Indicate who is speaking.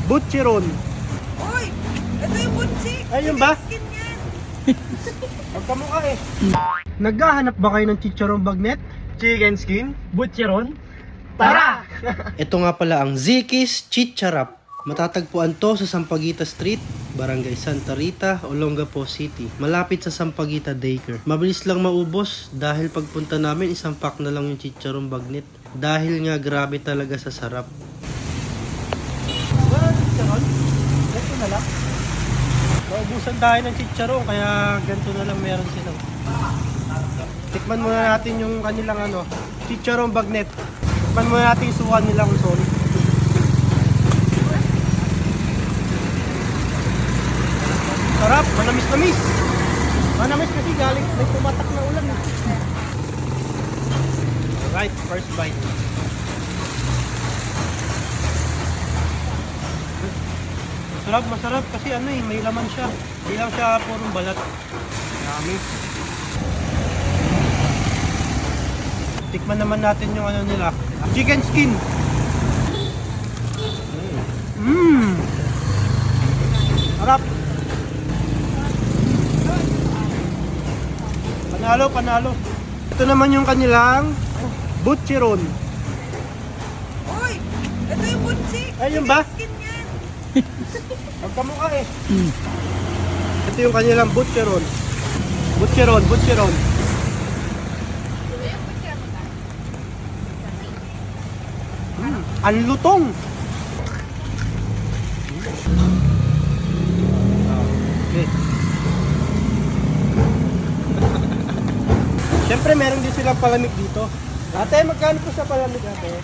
Speaker 1: Butcheron.
Speaker 2: Uy! Ito yung butchi!
Speaker 1: Ayun ba?
Speaker 2: Skin yan!
Speaker 1: Magkamukha eh. Naghahanap ba kayo ng chicharong bagnet? Chicken skin? Butcheron? Tara!
Speaker 3: Ito nga pala ang Zikis Chicharap. Matatagpuan to sa Sampaguita Street, Barangay Santa Rita, Olongapo City. Malapit sa Sampaguita Daycare. Mabilis lang maubos dahil pagpunta namin isang pack na lang yung chicharong bagnet. Dahil nga grabe talaga sa sarap.
Speaker 1: Wala chicharon? Ganito na lang. Naubusan tayo ng chicharon kaya ganito na lang meron silang. Tikman muna natin yung kanilang chicharong bagnet. Tikman muna natin yung sukan nilang solid. Sarap, manamis-namis. Manamis kasi galing may tumatak na ulan. Right, first bite. Masarap kasi may laman siya. Hindi lang siya purong balat. Yummy. Tikman naman natin yung nila. Chicken skin. Sarap. Panalo. Ito naman yung kanilang butcheron.
Speaker 2: Uy! Ito yung butchi!
Speaker 1: Ayun ba?
Speaker 2: Skin yan!
Speaker 1: Magkamukha eh. Ito yung kanilang butcheron. Butcheron. Ang lutong. Okay. Siyempre meron din silang palamig dito. Ate, magkano po sa palamig ate?